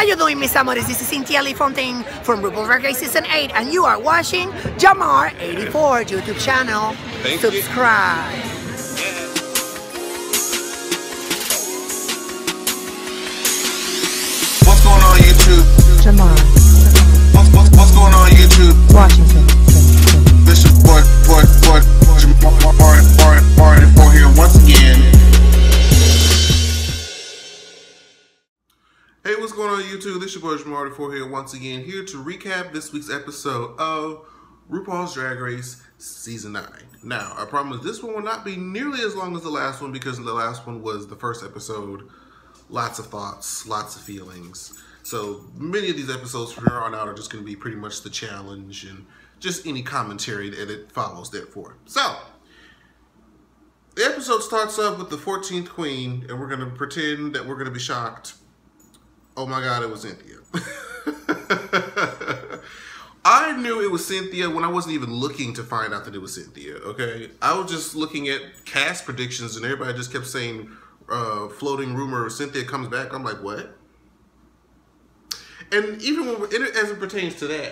How you doing, Miss Amores? This is Cynthia Lee Fontaine from Rupaul Drag Race Season 8, and you are watching Jamar84 YouTube channel. Subscribe. What's going on YouTube? Jamar. What's going on YouTube? Washington. This is Jamar84 here once again. Hey, what's going on YouTube? This is your boy Jamar84 here once again, here to recap this week's episode of RuPaul's Drag Race Season 9. Now, I promise this one will not be nearly as long as the last one because the last one was the first episode. Lots of thoughts, lots of feelings. So many of these episodes from here on out are just going to be pretty much the challenge and just any commentary that it follows therefore. So, the episode starts up with the 14th Queen, and we're going to pretend that we're going to be shocked. Oh my God, it was Cynthia. I knew it was Cynthia when I wasn't even looking to find out that it was Cynthia, okay? I was just looking at cast predictions and everybody just kept saying floating rumor Cynthia comes back. I'm like, what? And even when, as it pertains to that,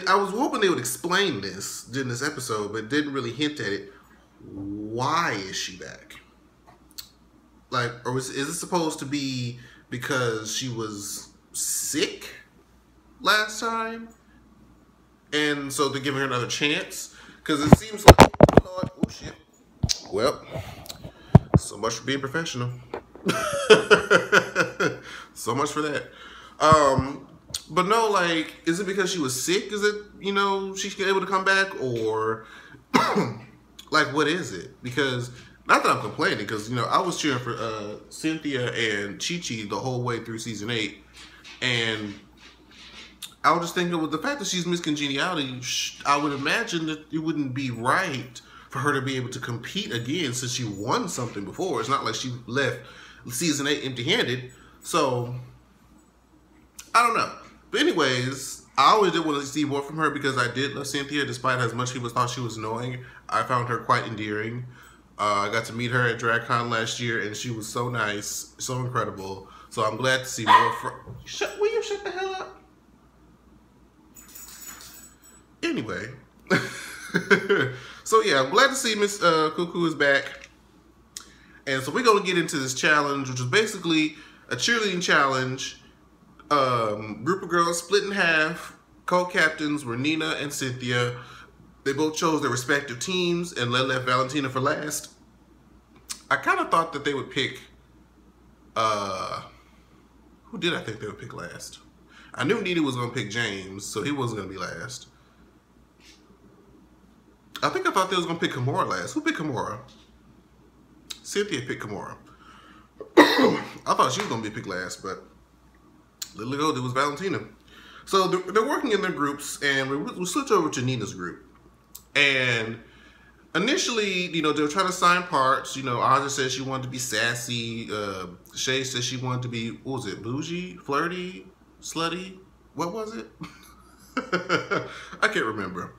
I was hoping they would explain this in this episode, but didn't really hint at it. Why is she back? Like, or is it supposed to be because she was sick last time, and so they're giving her another chance? Because it seems like, oh shit. Well, so much for being professional. So much for that. But no, like, is it because she was sick? Is it, you know, she's able to come back, or like, what is it? Because not that I'm complaining, because, you know, I was cheering for Cynthia and Chi-Chi the whole way through season 8, and I was just thinking with the fact that she's Miss Congeniality, I would imagine that it wouldn't be right for her to be able to compete again since she won something before. It's not like she left season 8 empty-handed. So, I don't know. But anyways, I always did want to see more from her because I did love Cynthia, despite as much people thought she was annoying. I found her quite endearing. I got to meet her at DragCon last year, and she was so nice, so incredible. So I'm glad to see more from... Will you shut the hell up? Anyway. So yeah, I'm glad to see Miss Cuckoo is back. And so we're going to get into this challenge, which is basically a cheerleading challenge. Group of girls split in half. Co-captains were Nina and Cynthia. They both chose their respective teams and left Valentina for last. I kind of thought that they would pick, who did I think they would pick last? I knew Nina was going to pick James, so he wasn't going to be last. I think I thought they was going to pick Kimora last. Who picked Kimora? Cynthia picked Kimora. I thought she was going to be picked last, but little ago, it was Valentina. So they're working in their groups, and we switch over to Nina's group. And initially, you know, they were trying to sign parts. You know, Aja said she wanted to be sassy. Shay said she wanted to be, what was it, bougie, flirty, slutty? What was it? I can't remember.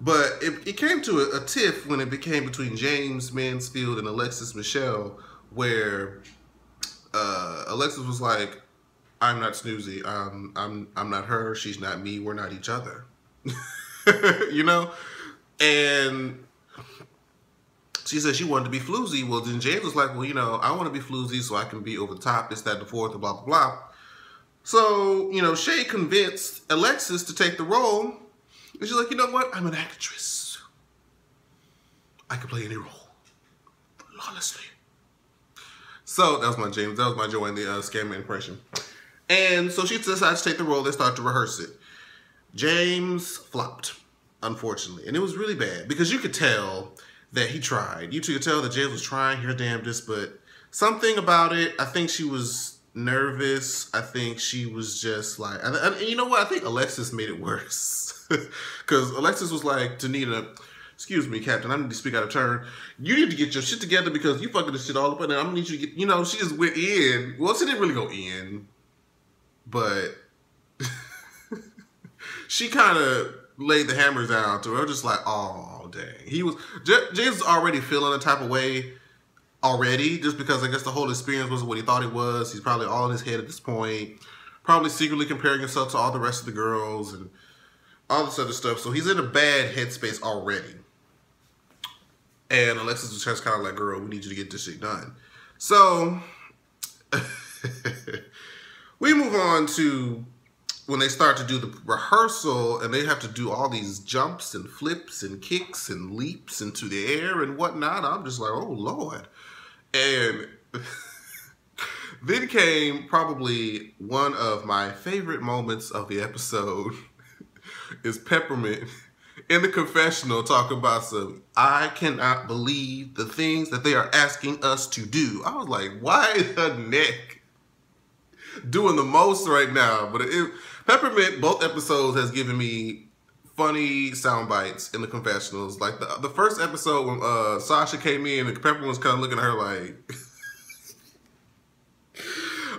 But it came to a tiff when it became between James Mansfield and Alexis Michelle, where Alexis was like, I'm not Snoozy. I'm not her. She's not me. We're not each other. You know? And she said she wanted to be floozy. Well, then James was like, well, you know, I want to be floozy so I can be over the top, this, that, the fourth, and blah, blah, blah. So, you know, Shay convinced Alexis to take the role. And she's like, you know what? I'm an actress. I can play any role. Flawlessly. So, that was my James. That was my Joanne the Scammer impression. And so she decides to take the role. They start to rehearse it. James flopped, unfortunately. And it was really bad because you could tell that he tried. You could tell that James was trying her damnedest, but something about it, I think she was nervous. I think she was just like, and you know what? I think Alexis made it worse. Because Alexis was like to Nina, excuse me, Captain, I need to speak out of turn. You need to get your shit together because you fucking this shit all up and I'm gonna need you to get, you know, she just went in. Well, she didn't really go in. But she kind of laid the hammers down to her. Just like, oh, dang. James was already feeling a type of way already, just because I guess the whole experience wasn't what he thought it was. He's probably all in his head at this point, probably secretly comparing himself to all the rest of the girls and all this other stuff. So he's in a bad headspace already. And Alexis was just kind of like, girl, we need you to get this shit done. So we move on to when they start to do the rehearsal and they have to do all these jumps and flips and kicks and leaps into the air and whatnot. I'm just like, oh, Lord. And then came probably one of my favorite moments of the episode is Peppermint in the confessional talking about some, I cannot believe the things that they are asking us to do. I was like, why is her neck doing the most right now? But Peppermint, both episodes, has given me funny sound bites in the confessionals. Like the first episode when Sasha came in and Peppermint was kind of looking at her like,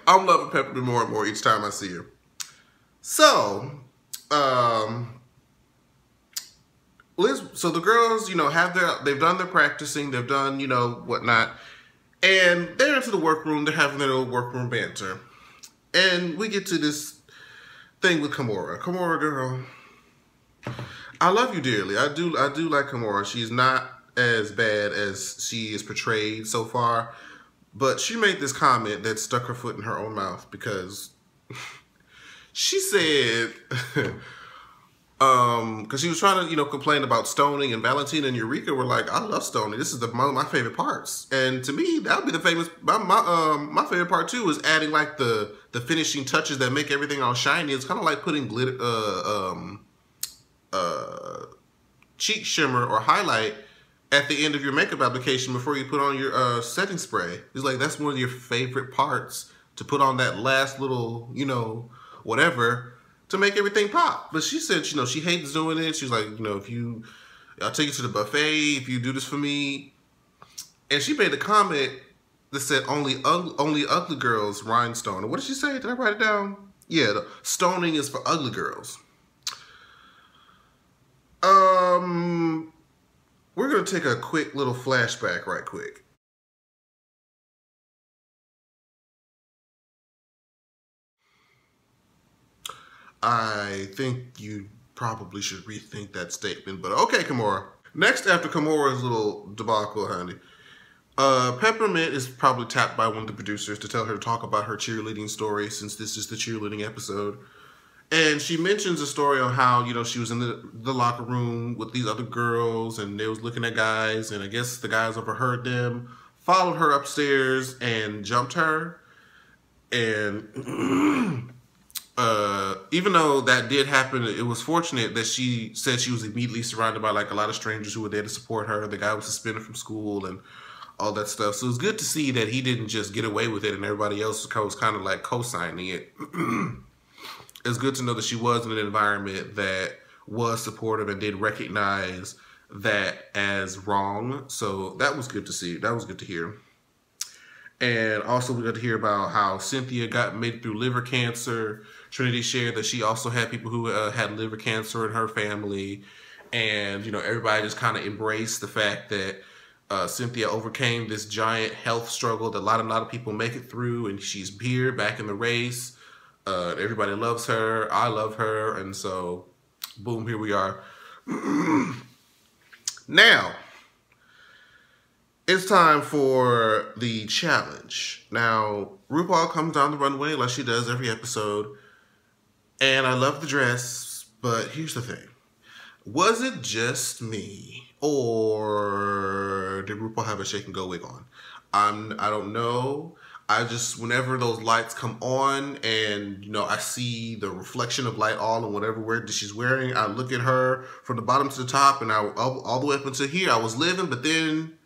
I'm loving Peppermint more and more each time I see her. So, so the girls, you know, they've done their practicing, they've done, you know, whatnot, and they're into the workroom, they're having their little workroom banter. And we get to this thing with Kimora. Kimora, girl, I love you dearly. I do like Kimora. She's not as bad as she is portrayed so far, but she made this comment that stuck her foot in her own mouth because she said, because she was trying to, you know, complain about stoning, and Valentina and Eureka were like, I love stoning. This is one of my favorite parts. And to me, that would be the famous, my favorite part too is adding like the finishing touches that make everything all shiny. It's kind of like putting glitter, cheek shimmer or highlight at the end of your makeup application before you put on your setting spray. It's like, that's one of your favorite parts, to put on that last little, you know, whatever, to make everything pop. But she said, you know, she hates doing it. She's like, you know, I'll take you to the buffet if you do this for me. And she made a comment that said, only ugly girls rhinestone. And what did she say? Did I write it down? Yeah, the stoning is for ugly girls. We're gonna take a quick little flashback right quick. I think you probably should rethink that statement, but okay, Kimora. Next, after Kimora's little debacle, honey, Peppermint is probably tapped by one of the producers to tell her to talk about her cheerleading story, since this is the cheerleading episode. And she mentions a story on how, you know, she was in the locker room with these other girls and they was looking at guys, and I guess the guys overheard them, followed her upstairs and jumped her. And even though that did happen, it was fortunate that she said she was immediately surrounded by like a lot of strangers who were there to support her. The guy was suspended from school and all that stuff. So it was good to see that he didn't just get away with it and everybody else was kind of like co-signing it. It's good to know that she was in an environment that was supportive and did recognize that as wrong. So that was good to see. That was good to hear. And also we got to hear about how Cynthia got made through liver cancer. Trinity shared that she also had people who had liver cancer in her family. And, you know, everybody just kind of embraced the fact that Cynthia overcame this giant health struggle that a lot of people make it through. And she's here back in the race. Everybody loves her. I love her. And so, boom, here we are. Now, it's time for the challenge. Now, Rupaul comes down the runway like she does every episode. And I love the dress, but here's the thing. Was it just me? Or did Rupaul have a shake and go wig on? I don't know. I just, whenever those lights come on and, you know, I see the reflection of light all in whatever word that she's wearing, I look at her from the bottom to the top and all the way up until here, I was living, but then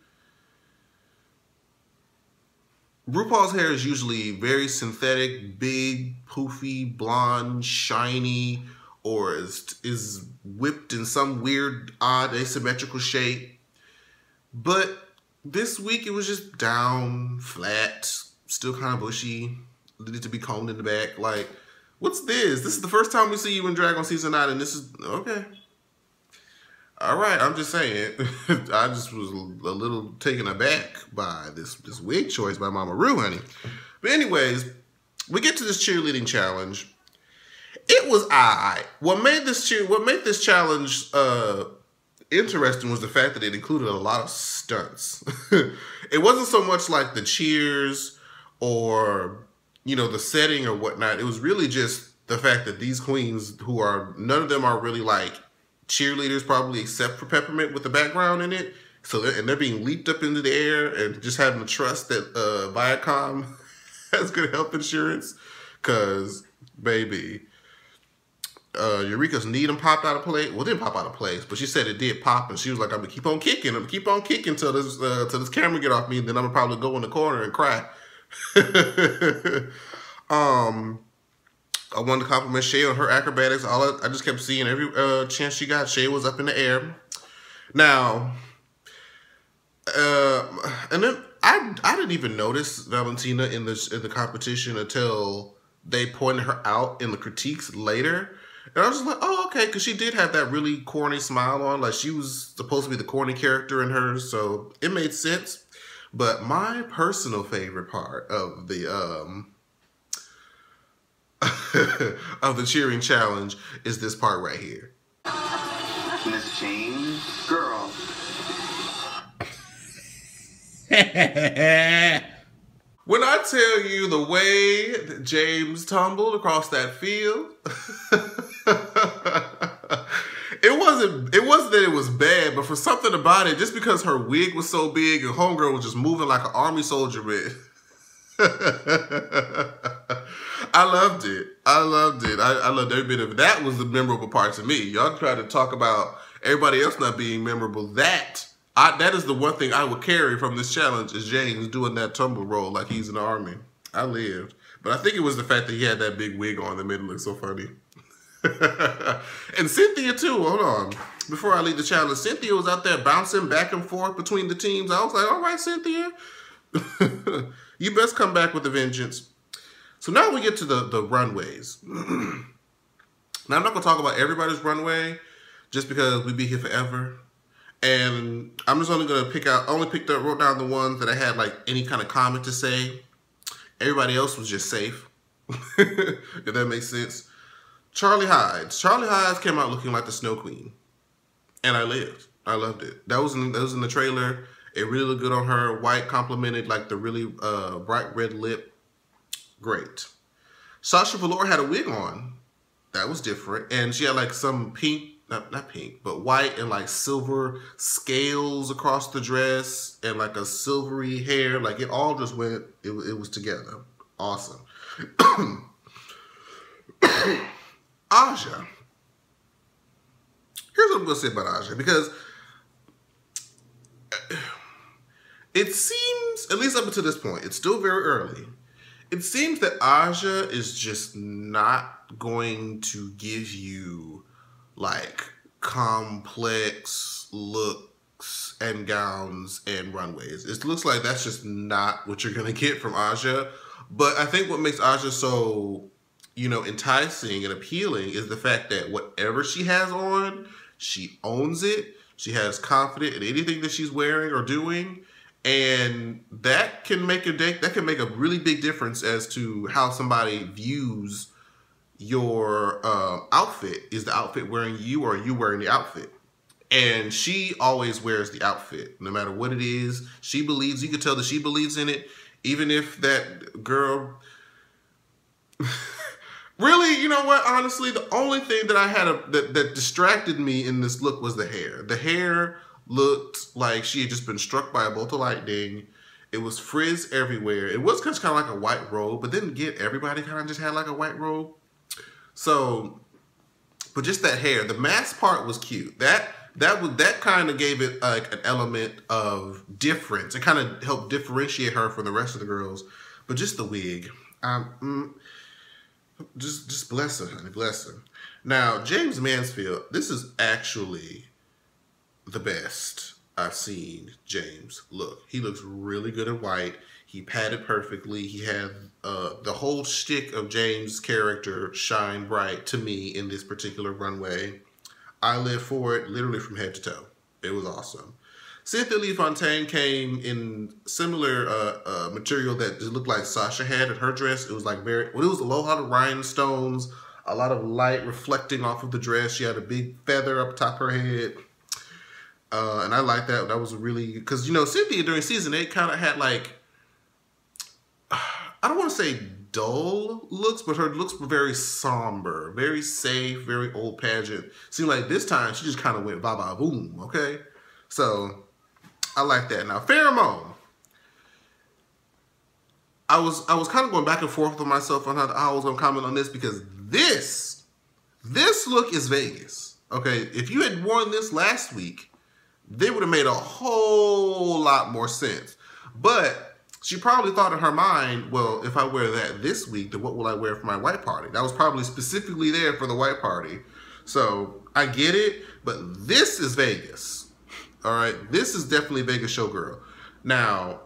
RuPaul's hair is usually very synthetic, big, poofy, blonde, shiny, or is whipped in some weird, odd, asymmetrical shape. But this week it was just down, flat, still kind of bushy, needed to be combed in the back. Like, what's this? This is the first time we see you in drag on season 9, and this is, okay. All right, I'm just saying. I just was a little taken aback by this wig choice by Mama Ru, honey. But anyways, we get to this cheerleading challenge. It was What made this challenge interesting was the fact that it included a lot of stunts. It wasn't so much like the cheers or, you know, the setting or whatnot. It was really just the fact that these queens, none of them are really like cheerleaders, probably except for Peppermint with the background in it. So they're being leaped up into the air and just having to trust that Viacom has good health insurance. Because, baby, Eureka's needle popped out of place. Well, it didn't pop out of place, but she said it did pop, and she was like, "I'm gonna keep on kicking. I'm gonna keep on kicking till this camera get off me, and then I'm gonna probably go in the corner and cry." I wanted to compliment Shay on her acrobatics. I just kept seeing every chance she got, Shay was up in the air. Now, and then I didn't even notice Valentina in the competition until they pointed her out in the critiques later. And I was just like, oh, okay, because she did have that really corny smile on. Like, she was supposed to be the corny character in hers, so it made sense. But my personal favorite part of the of the cheering challenge is this part right here. Miss James, girl. When I tell you the way that James tumbled across that field, it wasn't that it was bad, but for something about it, just because her wig was so big and homegirl was just moving like an army soldier, man. I loved it. I loved every bit of it. That was the memorable part to me. Y'all try to talk about everybody else not being memorable. That is the one thing I would carry from this challenge is James doing that tumble roll like he's in the army. I lived. But I think it was the fact that he had that big wig on that made him look so funny. And Cynthia too, hold on. Before I leave the challenge, Cynthia was out there bouncing back and forth between the teams. I was like, all right, Cynthia. You best come back with a vengeance. So now we get to the runways. Now I'm not going to talk about everybody's runway just because we'd be here forever. And I'm just only going to wrote down the ones that I had like any kind of comment to say. Everybody else was just safe. If that makes sense. Charlie Hides came out looking like the Snow Queen. And I lived. I loved it. That was in the trailer. It really looked good on her. White complemented like the really bright red lip. Great. Sasha Velour had a wig on. That was different. And she had like some pink, not pink, but white and like silver scales across the dress and like a silvery hair. Like it all just went, it was together. Awesome. Aja. Here's what I'm going to say about Aja, because it seems, at least up until this point, it's still very early. It seems that Aja is just not going to give you like complex looks and gowns and runways. It looks like that's just not what you're going to get from Aja. But I think what makes Aja so, you know, enticing and appealing is the fact that whatever she has on, she owns it. She has confidence in anything that she's wearing or doing. And that can make a really big difference as to how somebody views your outfit. Is the outfit wearing you, or are you wearing the outfit? And she always wears the outfit, no matter what it is. She believes, you can tell that she believes in it, even if that girl... Really, you know what? Honestly, the only thing that I had that distracted me in this look was the hair. The hair looked like she had just been struck by a bolt of lightning. It was frizz everywhere. It was kind of like a white robe, but didn't get everybody kind of just had like a white robe. So, but just that hair, the mask part was cute. That kind of gave it like an element of difference. It kind of helped differentiate her from the rest of the girls. But just the wig, just bless her, honey, bless her. Now, James Mansfield, this is actually the best I've seen James look. He looks really good in white. He padded perfectly. He had the whole shtick of James' character shine bright to me in this particular runway. I lived for it literally from head to toe. It was awesome. Cynthia Lee Fontaine came in similar material that just looked like Sasha had in her dress. It was like it was a lot of rhinestones, a lot of light reflecting off of the dress. She had a big feather up top her head. And I like that. That was really, because, you know, Cynthia during season 8 kind of had like, I don't want to say dull looks, but her looks were very somber, very safe, very old pageant. Seemed like this time she just kind of went ba-ba-boom, okay? So, I like that. Now, Pheromone. I was kind of going back and forth with myself on how I was going to comment on this, because this look is Vegas, okay? If you had worn this last week, they would have made a whole lot more sense. But she probably thought in her mind, well, if I wear that this week, then what will I wear for my white party? That was probably specifically there for the white party. So I get it, but this is Vegas. All right, this is definitely Vegas Showgirl. Now,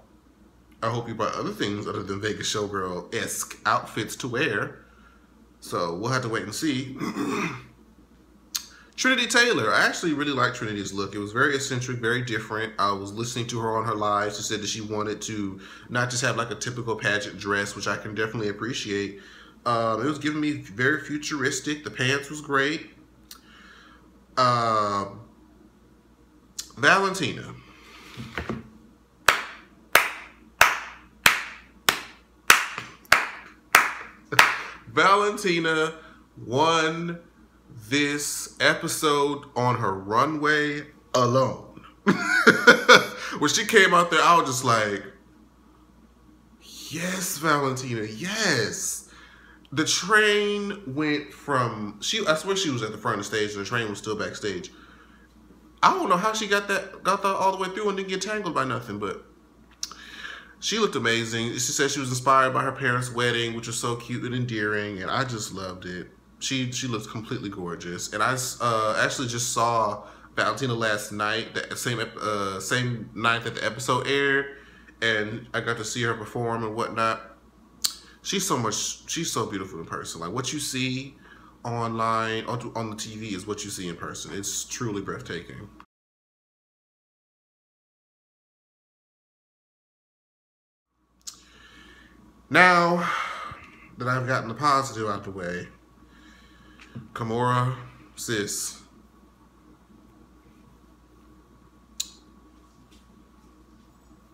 I hope you brought other things other than Vegas Showgirl-esque outfits to wear. So we'll have to wait and see. Trinity Taylor. I actually really liked Trinity's look. It was very eccentric, very different. I was listening to her on her live. She said that she wanted to not just have like a typical pageant dress, which I can definitely appreciate. It was giving me very futuristic. The pants was great. Valentina. Valentina won this episode on her runway alone. When she came out there, I was just like, yes, Valentina, yes. The train went from, I swear she was at the front of the stage and the train was still backstage. I don't know how she got that all the way through and didn't get tangled by nothing, but she looked amazing. She said she was inspired by her parents' wedding, which was so cute and endearing, and I just loved it. She looks completely gorgeous. And I actually just saw Valentina last night, the same night that the episode aired, and I got to see her perform and whatnot. She's so beautiful in person. Like, what you see online, on the TV is what you see in person. It's truly breathtaking. Now that I've gotten the positive out the way, Kimora, sis,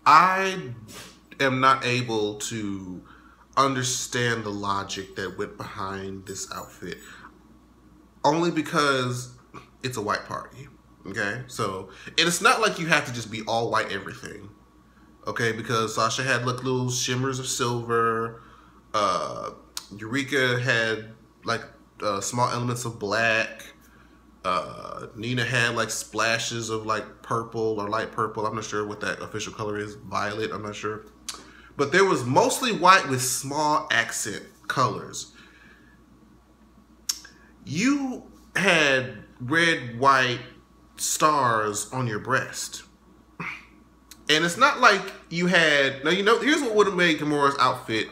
I am not able to understand the logic that went behind this outfit. Only because it's a white party, okay? So, and it's not like you have to just be all white everything, okay? Because Sasha had like little shimmers of silver. Eureka had like small elements of black. Nina had like splashes of like purple or light purple. I'm not sure what that official color is. Violet, I'm not sure. But there was mostly white with small accent colors. You had red, white stars on your breast. And it's not like you had, now you know, here's what would have made Kimora's outfit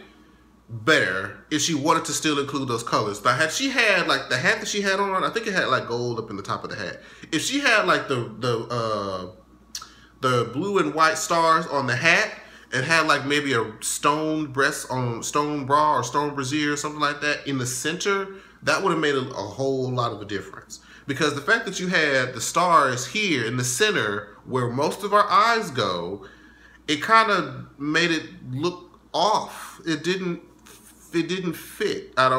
better if she wanted to still include those colors. But had she had like the hat that she had on, I think it had like gold up in the top of the hat. If she had like the blue and white stars on the hat and had like maybe a stone bra or stone brassiere or something like that in the center, that would have made a whole lot of a difference. Because the fact that you had the stars here in the center where most of our eyes go, it kind of made it look off. It didn't fit. I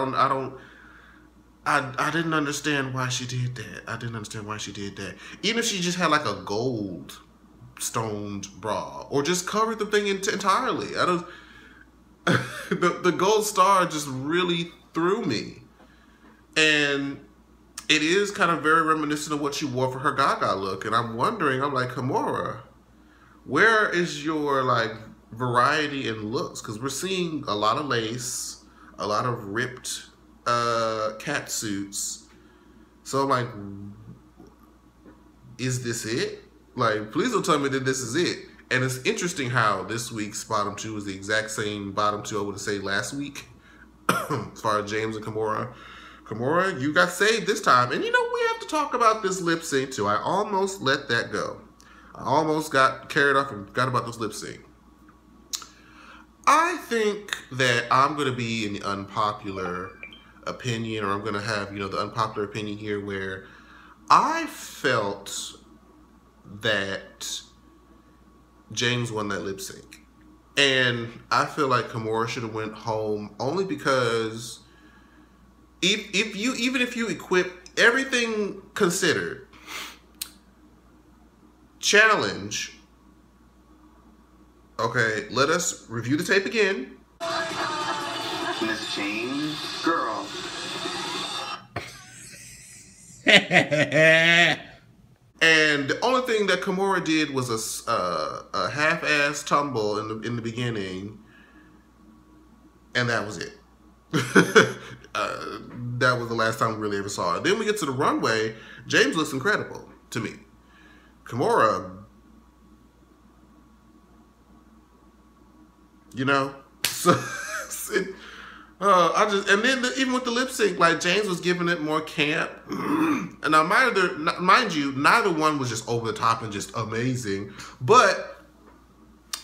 didn't understand why she did that. I didn't understand why she did that. Even if she just had like a gold stoned bra or just covered the thing entirely. The gold star just really threw me. And it is kind of very reminiscent of what she wore for her Gaga look. And I'm wondering, I'm like, Kimora, where is your like variety in looks? Because we're seeing a lot of lace, a lot of ripped cat suits. So I'm like, is this it? Like, please don't tell me that this is it. And it's interesting how this week's bottom two is the exact same bottom two I would say last week. As far as James and Kimora. Kimora, you got saved this time. And you know, we have to talk about this lip sync too. I almost let that go. I almost got carried off and forgot about this lip sync. I think that I'm going to be in the unpopular opinion, or I'm going to have, you know, the unpopular opinion here, where I felt that James won that lip sync. And I feel like Kimora should have went home, only because even if you equip everything considered, challenge, okay, let us review the tape again. Miss James, girl. And the only thing that Kimora did was a half-ass tumble in the beginning, and that was it. That was the last time we really ever saw it. Then we get to the runway. James looks incredible to me. Kimora, you know, so and then even with the lip sync, like, James was giving it more camp. And now, mind you, neither one was just over the top and just amazing. But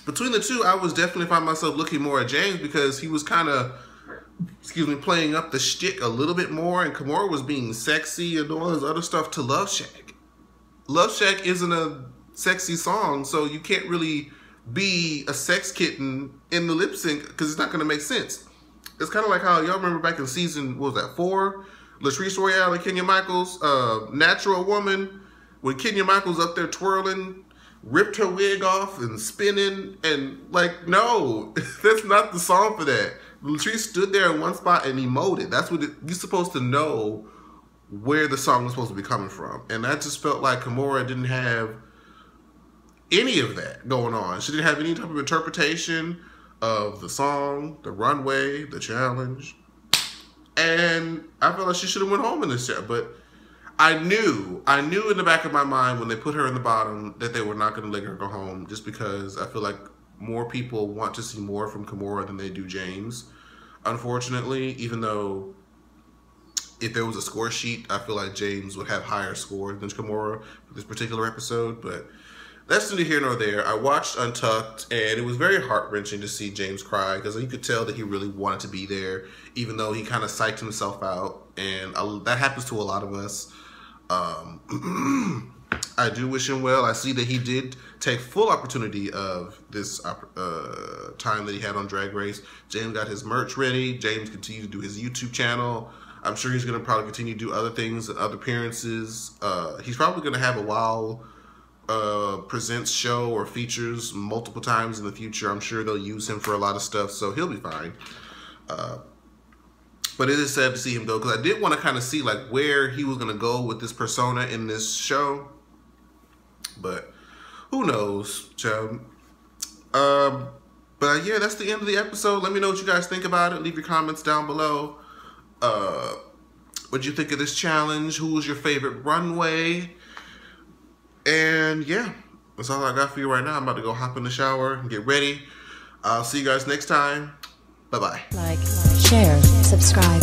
between the two, I was definitely find myself looking more at James, because he was kind of, playing up the shtick a little bit more, and Kimora was being sexy and all this other stuff to Love Shack. Love Shack isn't a sexy song, so you can't really be a sex kitten in the lip sync, because it's not going to make sense. It's kind of like how y'all remember back in season, what was that, 4? Latrice Royale and Kenya Michaels, Natural Woman, when Kenya Michaels up there twirling, ripped her wig off and spinning, and like, no, that's not the song for that. Latrice stood there in one spot and emoted. That's what you're supposed to know where the song was supposed to be coming from. And that just felt like Kimora didn't have any of that going on. She didn't have any type of interpretation of the song, the runway, the challenge. And I felt like she should have went home in this show. But I knew in the back of my mind when they put her in the bottom that they were not going to let her go home, just because I feel like more people want to see more from Kimora than they do James, unfortunately. Even though if there was a score sheet, I feel like James would have higher score than Kimora for this particular episode. But that's neither here nor there. I watched Untucked, and it was very heart-wrenching to see James cry, because you could tell that he really wanted to be there, even though he kind of psyched himself out. And that happens to a lot of us. I do wish him well. I see that he did take full opportunity of this time that he had on Drag Race. James got his merch ready. James continued to do his YouTube channel. I'm sure he's going to probably continue to do other things and other appearances. He's probably going to have a Wow Presents show or features multiple times in the future. I'm sure they'll use him for a lot of stuff, so he'll be fine. But it is sad to see him go, because I did want to kind of see like where he was going to go with this persona in this show. But who knows, child. But yeah, that's the end of the episode. Let me know what you guys think about it. Leave your comments down below. What'd you think of this challenge? Who was your favorite runway? And yeah, that's all I got for you right now. I'm about to go hop in the shower and get ready. I'll see you guys next time. Bye-bye. Like, share, subscribe.